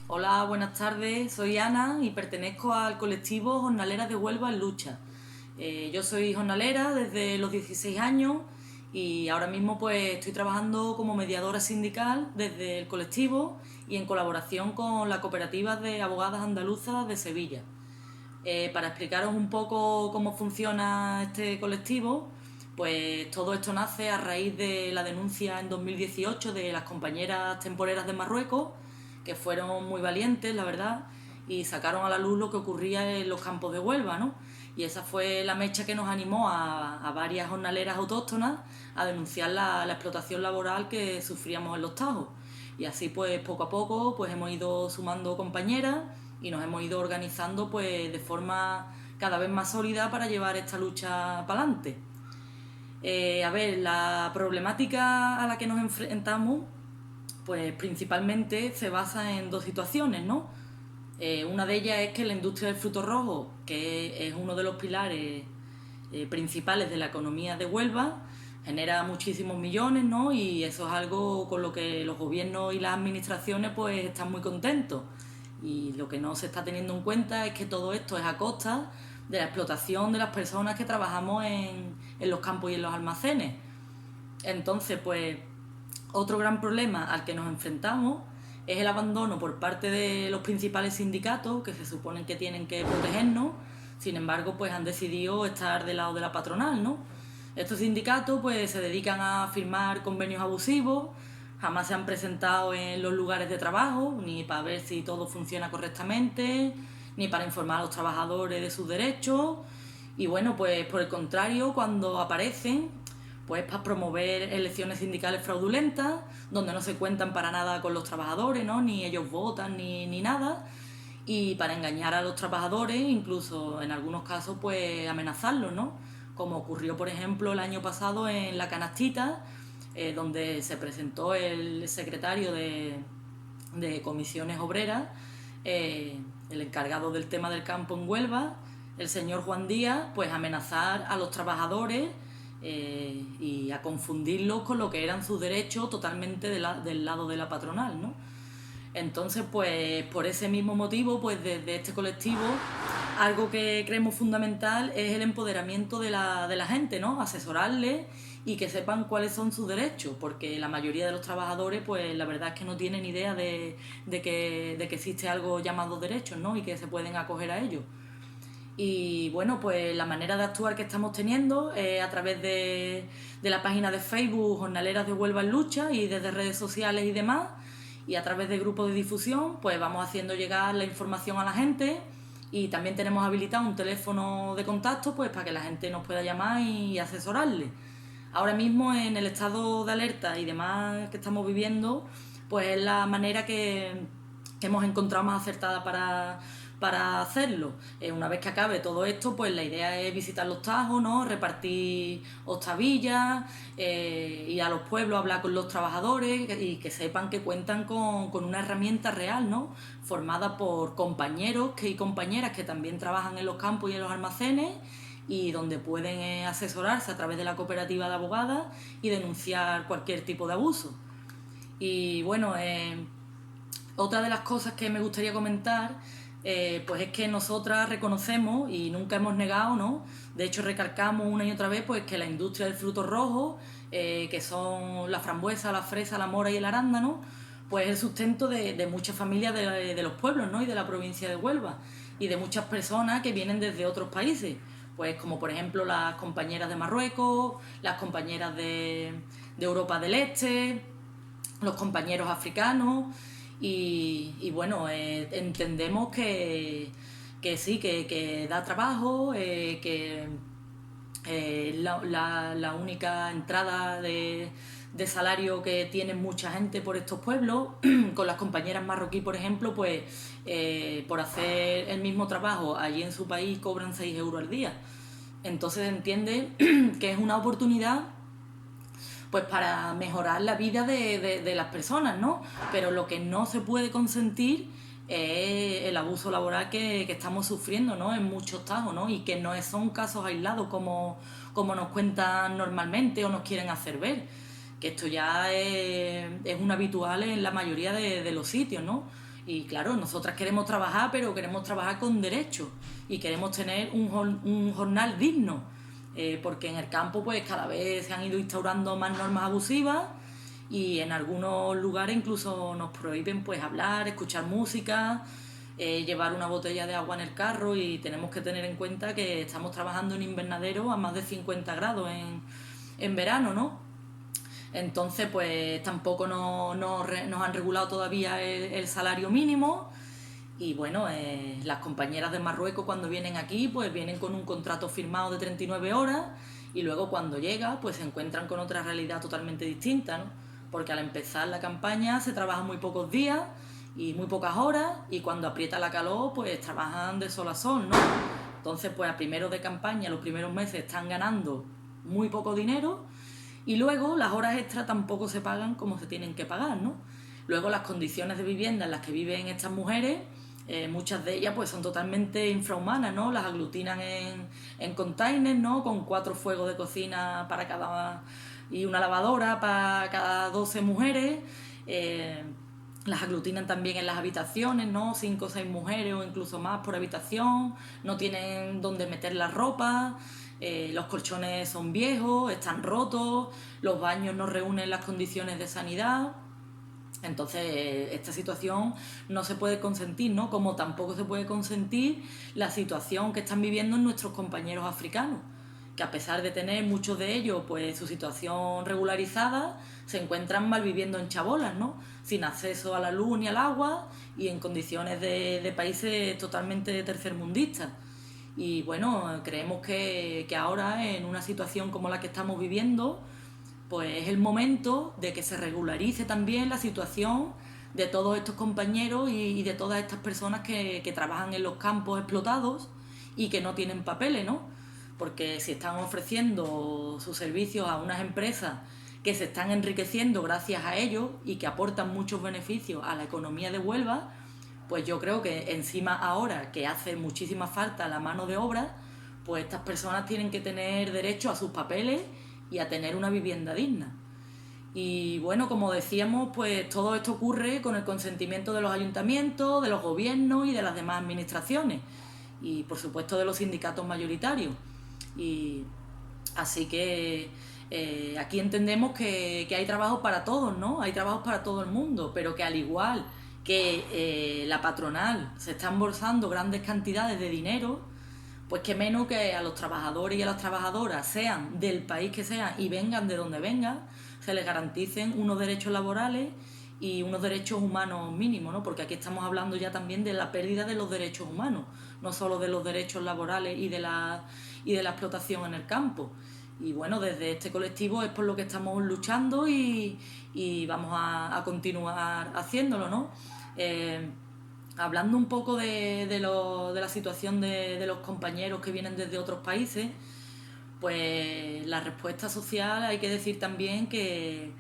Hola, buenas tardes. Soy Ana y pertenezco al colectivo Jornaleras de Huelva en Lucha. Yo soy jornalera desde los 16 años y ahora mismo pues estoy trabajando como mediadora sindical desde el colectivo y en colaboración con la Cooperativa de Abogadas Andaluzas de Sevilla. Para explicaros un poco cómo funciona este colectivo, pues todo esto nace a raíz de la denuncia en 2018 de las compañeras temporeras de Marruecos, que fueron muy valientes, la verdad, y sacaron a la luz lo que ocurría en los campos de Huelva, ¿no? Y esa fue la mecha que nos animó a varias jornaleras autóctonas a denunciar la explotación laboral que sufríamos en los Tajos. Y así pues poco a poco pues hemos ido sumando compañeras y nos hemos ido organizando pues de forma cada vez más sólida para llevar esta lucha para adelante. A ver, la problemática a la que nos enfrentamos pues principalmente se basa en dos situaciones, ¿no? Una de ellas es que la industria del fruto rojo, que es uno de los pilares principales de la economía de Huelva, genera muchísimos millones, ¿no? Y eso es algo con lo que los gobiernos y las administraciones pues están muy contentos. Y lo que no se está teniendo en cuenta es que todo esto es a costa de la explotación de las personas que trabajamos en los campos y en los almacenes. Entonces, pues, otro gran problema al que nos enfrentamos es el abandono por parte de los principales sindicatos que se suponen que tienen que protegernos. Sin embargo, pues han decidido estar del lado de la patronal, ¿no? Estos sindicatos pues se dedican a firmar convenios abusivos, jamás se han presentado en los lugares de trabajo, ni para ver si todo funciona correctamente, ni para informar a los trabajadores de sus derechos. Y bueno, pues por el contrario, cuando aparecen, pues para promover elecciones sindicales fraudulentas, donde no se cuentan para nada con los trabajadores, ¿no? Ni ellos votan ni nada, y para engañar a los trabajadores, incluso en algunos casos, pues amenazarlos, ¿no? Como ocurrió, por ejemplo, el año pasado en La Canastita, donde se presentó el secretario de comisiones obreras, el encargado del tema del campo en Huelva, el señor Juan Díaz, pues amenazar a los trabajadores y a confundirlos con lo que eran sus derechos totalmente del lado de la patronal, ¿no? Entonces, pues por ese mismo motivo, pues desde este colectivo, algo que creemos fundamental es el empoderamiento de la gente, ¿no? Asesorarles y que sepan cuáles son sus derechos, porque la mayoría de los trabajadores, pues la verdad es que no tienen idea de que existe algo llamado derechos, ¿no? Y que se pueden acoger a ellos. Y bueno, pues la manera de actuar que estamos teniendo a través de la página de Facebook Jornaleras de Huelva en Lucha y desde redes sociales y demás, y a través de grupos de difusión, pues vamos haciendo llegar la información a la gente y también tenemos habilitado un teléfono de contacto pues para que la gente nos pueda llamar y asesorarle. Ahora mismo en el estado de alerta y demás que estamos viviendo, pues es la manera que hemos encontrado más acertada para hacerlo. Una vez que acabe todo esto, pues la idea es visitar los tajos, ¿no? Repartir hostavillas, ir a los pueblos, hablar con los trabajadores y que sepan que cuentan con una herramienta real, ¿no? Formada por compañeros y compañeras que también trabajan en los campos y en los almacenes y donde pueden asesorarse a través de la cooperativa de abogadas y denunciar cualquier tipo de abuso. Y bueno, otra de las cosas que me gustaría comentar pues es que nosotras reconocemos y nunca hemos negado, ¿no? De hecho recalcamos una y otra vez pues que la industria del fruto rojo, que son la frambuesa, la fresa, la mora y el arándano, pues es el sustento de muchas familias de los pueblos, ¿no? Y de la provincia de Huelva y de muchas personas que vienen desde otros países, pues como por ejemplo las compañeras de Marruecos, las compañeras de Europa del Este, los compañeros africanos y bueno, entendemos que sí, que da trabajo, que la única entrada de salario que tiene mucha gente por estos pueblos. Con las compañeras marroquí, por ejemplo, pues por hacer el mismo trabajo allí en su país cobran 6 euros al día. Entonces entiende que es una oportunidad pues para mejorar la vida de las personas, ¿no? Pero lo que no se puede consentir es el abuso laboral que estamos sufriendo, ¿no? En muchos tajos, ¿no? Y que no son casos aislados como nos cuentan normalmente o nos quieren hacer ver, que esto ya es un habitual en la mayoría de los sitios, ¿no? Y claro, nosotras queremos trabajar, pero queremos trabajar con derechos y queremos tener un jornal digno, porque en el campo pues cada vez se han ido instaurando más normas abusivas y en algunos lugares incluso nos prohíben pues hablar, escuchar música, llevar una botella de agua en el carro, y tenemos que tener en cuenta que estamos trabajando en invernadero a más de 50 grados en verano, ¿no? Entonces, pues tampoco nos han regulado todavía el salario mínimo. Y bueno, las compañeras de Marruecos cuando vienen aquí, pues vienen con un contrato firmado de 39 horas, y luego cuando llega, pues se encuentran con otra realidad totalmente distinta, ¿no? Porque al empezar la campaña se trabaja muy pocos días y muy pocas horas, y cuando aprieta la calor, pues trabajan de sol a sol, ¿no? Entonces, pues a primeros de campaña, los primeros meses están ganando muy poco dinero, y luego las horas extras tampoco se pagan como se tienen que pagar, ¿no? Luego las condiciones de vivienda en las que viven estas mujeres, muchas de ellas pues son totalmente infrahumanas, ¿no? Las aglutinan en containers, ¿no? Con 4 fuegos de cocina para cada... y una lavadora para cada 12 mujeres. Las aglutinan también en las habitaciones, ¿no? 5 o 6 mujeres o incluso más por habitación. No tienen dónde meter la ropa. Los colchones son viejos, están rotos, los baños no reúnen las condiciones de sanidad. Entonces, esta situación no se puede consentir, ¿no? Como tampoco se puede consentir la situación que están viviendo nuestros compañeros africanos, que a pesar de tener muchos de ellos pues su situación regularizada, se encuentran malviviendo en chabolas, ¿no? Sin acceso a la luz ni al agua, y en condiciones de países totalmente tercermundistas. Y bueno, creemos que ahora, en una situación como la que estamos viviendo, pues es el momento de que se regularice también la situación de todos estos compañeros y de todas estas personas que trabajan en los campos explotados y que no tienen papeles, ¿no? Porque si están ofreciendo sus servicios a unas empresas que se están enriqueciendo gracias a ellos y que aportan muchos beneficios a la economía de Huelva, pues yo creo que encima ahora que hace muchísima falta la mano de obra, pues estas personas tienen que tener derecho a sus papeles y a tener una vivienda digna. Y bueno, como decíamos, pues todo esto ocurre con el consentimiento de los ayuntamientos, de los gobiernos y de las demás administraciones, y por supuesto de los sindicatos mayoritarios. Y así que aquí entendemos que hay trabajo para todos, ¿no? Hay trabajo para todo el mundo, pero que al igual que la patronal se está embolsando grandes cantidades de dinero, pues que menos que a los trabajadores y a las trabajadoras, sean del país que sean y vengan de donde vengan, se les garanticen unos derechos laborales y unos derechos humanos mínimos, ¿no? Porque aquí estamos hablando ya también de la pérdida de los derechos humanos, no solo de los derechos laborales y de la explotación en el campo. Y bueno, desde este colectivo es por lo que estamos luchando y vamos a continuar haciéndolo, ¿no? Hablando un poco de la situación de los compañeros que vienen desde otros países, pues la respuesta social, hay que decir también que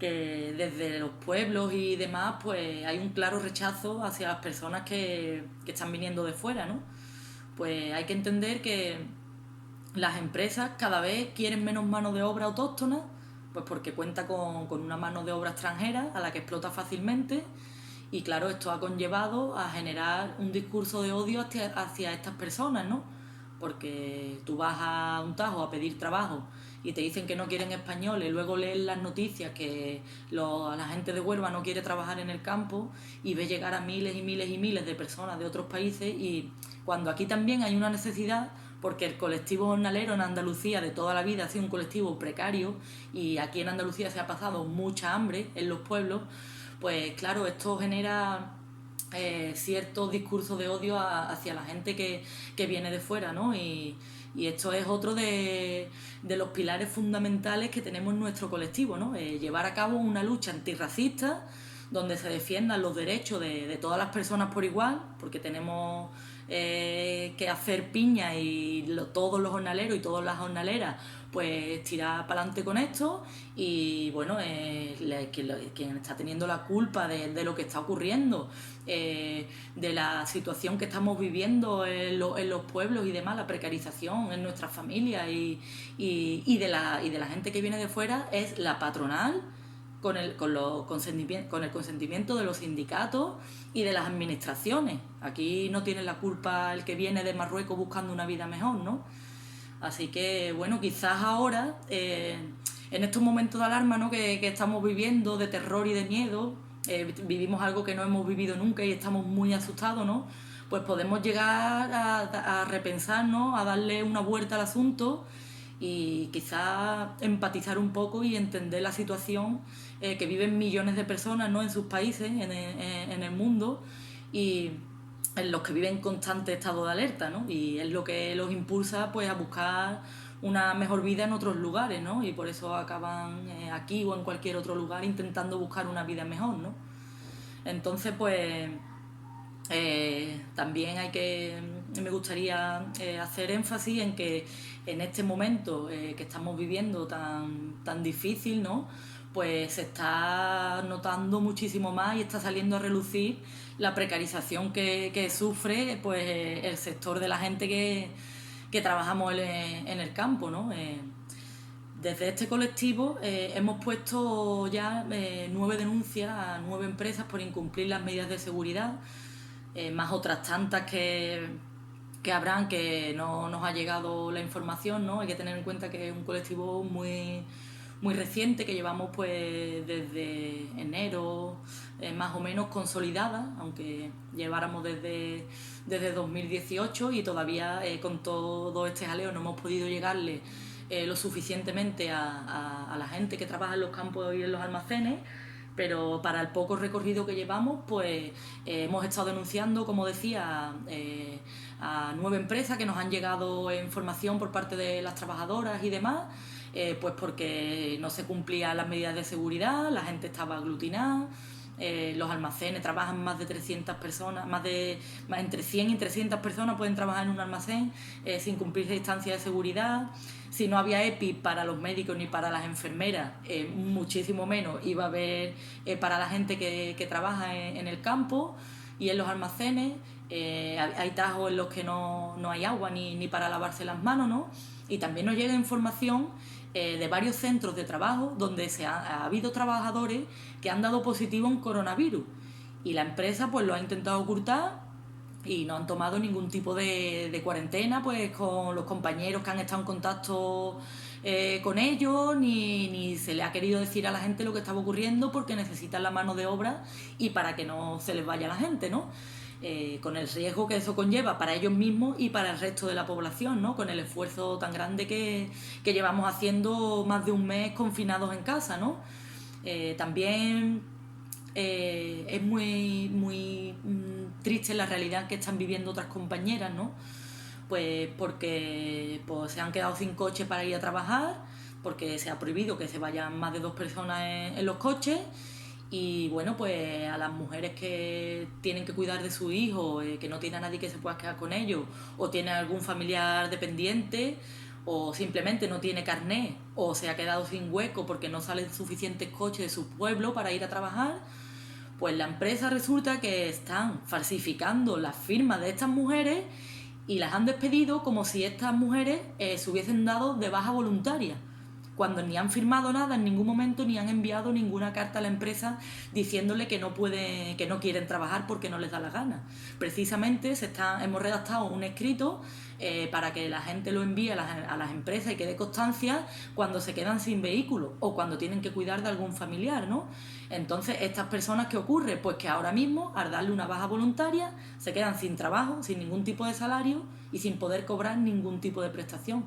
desde los pueblos y demás, pues hay un claro rechazo hacia las personas que están viniendo de fuera, ¿no? Pues hay que entender que las empresas cada vez quieren menos mano de obra autóctona, pues porque cuenta con una mano de obra extranjera a la que explota fácilmente. Y claro, esto ha conllevado a generar un discurso de odio hacia estas personas, ¿no? Porque tú vas a un Tajo a pedir trabajo y te dicen que no quieren españoles, y luego lees las noticias que la gente de Huelva no quiere trabajar en el campo, y ves llegar a miles y miles y miles de personas de otros países, y cuando aquí también hay una necesidad, porque el colectivo jornalero en Andalucía de toda la vida ha sido un colectivo precario, y aquí en Andalucía se ha pasado mucha hambre en los pueblos, pues claro, esto genera cierto discurso de odio hacia la gente que viene de fuera, ¿no? Y esto es otro de los pilares fundamentales que tenemos en nuestro colectivo, ¿no? Llevar a cabo una lucha antirracista donde se defiendan los derechos de todas las personas por igual, porque tenemos que hacer piña y todos los jornaleros y todas las jornaleras pues tirar para adelante con esto. Y bueno, quien está teniendo la culpa de lo que está ocurriendo, de la situación que estamos viviendo en los pueblos y demás, la precarización en nuestras familias y de la gente que viene de fuera, es la patronal con el consentimiento de los sindicatos y de las administraciones. Aquí no tiene la culpa el que viene de Marruecos buscando una vida mejor, ¿no? Así que, bueno, quizás ahora, en estos momentos de alarma, ¿no?, que estamos viviendo, de terror y de miedo, vivimos algo que no hemos vivido nunca y estamos muy asustados, ¿no? Pues podemos llegar a repensarnos, a darle una vuelta al asunto y quizás empatizar un poco y entender la situación que viven millones de personas, ¿no?, en sus países, en el mundo, y en los que viven en constante estado de alerta, ¿no? Y es lo que los impulsa, pues, a buscar una mejor vida en otros lugares, ¿no? Y por eso acaban aquí o en cualquier otro lugar intentando buscar una vida mejor, ¿no? Entonces, pues, también me gustaría hacer énfasis en que en este momento que estamos viviendo tan difícil, ¿no?, pues se está notando muchísimo más y está saliendo a relucir la precarización que sufre, pues, el sector de la gente que trabajamos en el campo, ¿no? Desde este colectivo hemos puesto ya 9 denuncias a 9 empresas por incumplir las medidas de seguridad, más otras tantas que habrán, que no nos ha llegado la información, ¿no? Hay que tener en cuenta que es un colectivo muy reciente, que llevamos pues desde enero más o menos consolidada, aunque lleváramos desde 2018, y todavía con todo este jaleo no hemos podido llegarle lo suficientemente a la gente que trabaja en los campos y en los almacenes. Pero para el poco recorrido que llevamos, pues hemos estado denunciando, como decía, a 9 empresas que nos han llegado información por parte de las trabajadoras y demás, pues porque no se cumplían las medidas de seguridad, la gente estaba aglutinada, los almacenes trabajan más de 300 personas, entre 100 y 300 personas pueden trabajar en un almacén sin cumplir distancia de seguridad. Si no había EPI para los médicos ni para las enfermeras, muchísimo menos iba a haber para la gente que trabaja en el campo y en los almacenes. Hay tajos en los que no hay agua ni para lavarse las manos, ¿no? Y también nos llega información de varios centros de trabajo donde ha habido trabajadores que han dado positivo en coronavirus, y la empresa pues lo ha intentado ocultar y no han tomado ningún tipo de cuarentena pues con los compañeros que han estado en contacto con ellos, ni se le ha querido decir a la gente lo que estaba ocurriendo, porque necesitan la mano de obra y para que no se les vaya la gente, ¿no? Con el riesgo que eso conlleva para ellos mismos y para el resto de la población, ¿no? Con el esfuerzo tan grande que llevamos haciendo más de un mes confinados en casa, ¿no? También es muy triste la realidad que están viviendo otras compañeras, ¿no? Pues porque pues, se han quedado sin coche para ir a trabajar, porque se ha prohibido que se vayan más de 2 personas en los coches. Y bueno, pues a las mujeres que tienen que cuidar de su hijo, que no tiene a nadie que se pueda quedar con ellos, o tiene algún familiar dependiente, o simplemente no tiene carné, o se ha quedado sin hueco porque no salen suficientes coches de su pueblo para ir a trabajar, pues la empresa resulta que están falsificando las firmas de estas mujeres y las han despedido como si estas mujeres se hubiesen dado de baja voluntaria, cuando ni han firmado nada en ningún momento, ni han enviado ninguna carta a la empresa diciéndole que no quieren trabajar porque no les da la gana. Precisamente hemos redactado un escrito para que la gente lo envíe a las empresas y quede constancia cuando se quedan sin vehículo o cuando tienen que cuidar de algún familiar, ¿no? Entonces, ¿estas personas qué ocurre? Pues que ahora mismo, al darle una baja voluntaria, se quedan sin trabajo, sin ningún tipo de salario y sin poder cobrar ningún tipo de prestación.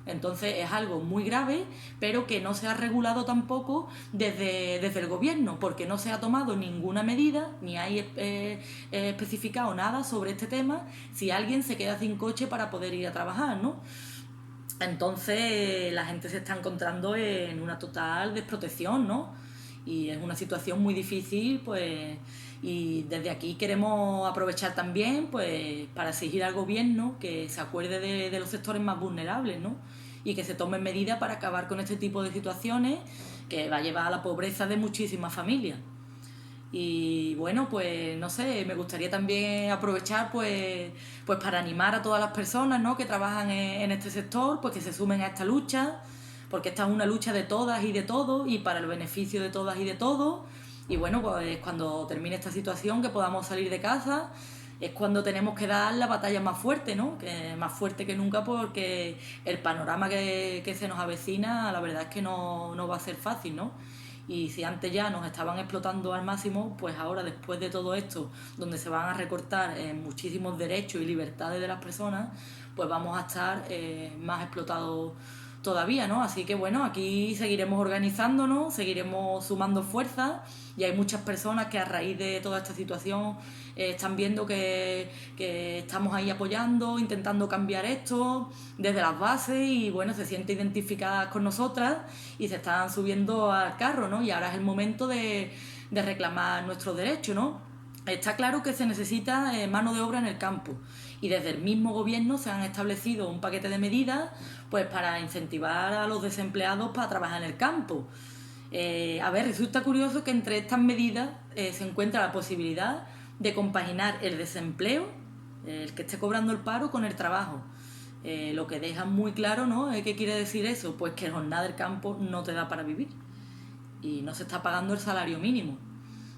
Entonces es algo muy grave, pero que no se ha regulado tampoco desde el gobierno, porque no se ha tomado ninguna medida, ni hay especificado nada sobre este tema, si alguien se queda sin coche para poder ir a trabajar, ¿no? Entonces la gente se está encontrando en una total desprotección, ¿no? Y es una situación muy difícil, pues, y desde aquí queremos aprovechar también, pues, para exigir al gobierno que se acuerde de los sectores más vulnerables, ¿no? Y que se tomen medidas para acabar con este tipo de situaciones que va a llevar a la pobreza de muchísimas familias. Y bueno, pues no sé, me gustaría también aprovechar pues para animar a todas las personas, ¿no?, que trabajan en este sector, pues que se sumen a esta lucha, porque esta es una lucha de todas y de todos y para el beneficio de todas y de todos. Y bueno, pues cuando termine esta situación, que podamos salir de casa, es cuando tenemos que dar la batalla más fuerte, ¿no? Que más fuerte que nunca, porque el panorama que se nos avecina, la verdad es que no va a ser fácil, ¿no? Y si antes ya nos estaban explotando al máximo, pues ahora, después de todo esto, donde se van a recortar muchísimos derechos y libertades de las personas, pues vamos a estar más explotados todavía, ¿no? Así que bueno, aquí seguiremos organizándonos, seguiremos sumando fuerzas, y hay muchas personas que a raíz de toda esta situación están viendo que estamos ahí apoyando, intentando cambiar esto desde las bases, y bueno, se sienten identificadas con nosotras y se están subiendo al carro, ¿no? Y ahora es el momento de reclamar nuestros derechos, ¿no? Está claro que se necesita mano de obra en el campo, y desde el mismo gobierno se han establecido un paquete de medidas pues para incentivar a los desempleados para trabajar en el campo. A ver, resulta curioso que entre estas medidas se encuentra la posibilidad de compaginar el desempleo, el que esté cobrando el paro, con el trabajo. Lo que deja muy claro, ¿no? ¿Qué quiere decir eso? Pues que la jornada del campo no te da para vivir y no se está pagando el salario mínimo.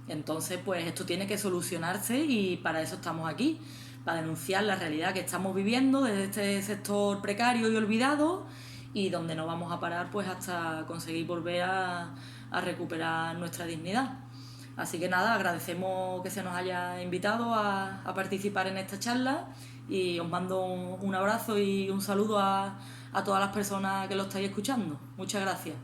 Entonces, pues esto tiene que solucionarse, y para eso estamos aquí, para denunciar la realidad que estamos viviendo desde este sector precario y olvidado, y donde no vamos a parar pues hasta conseguir volver a recuperar nuestra dignidad. Así que nada, agradecemos que se nos haya invitado a participar en esta charla, y os mando un abrazo y un saludo a todas las personas que lo estáis escuchando. Muchas gracias.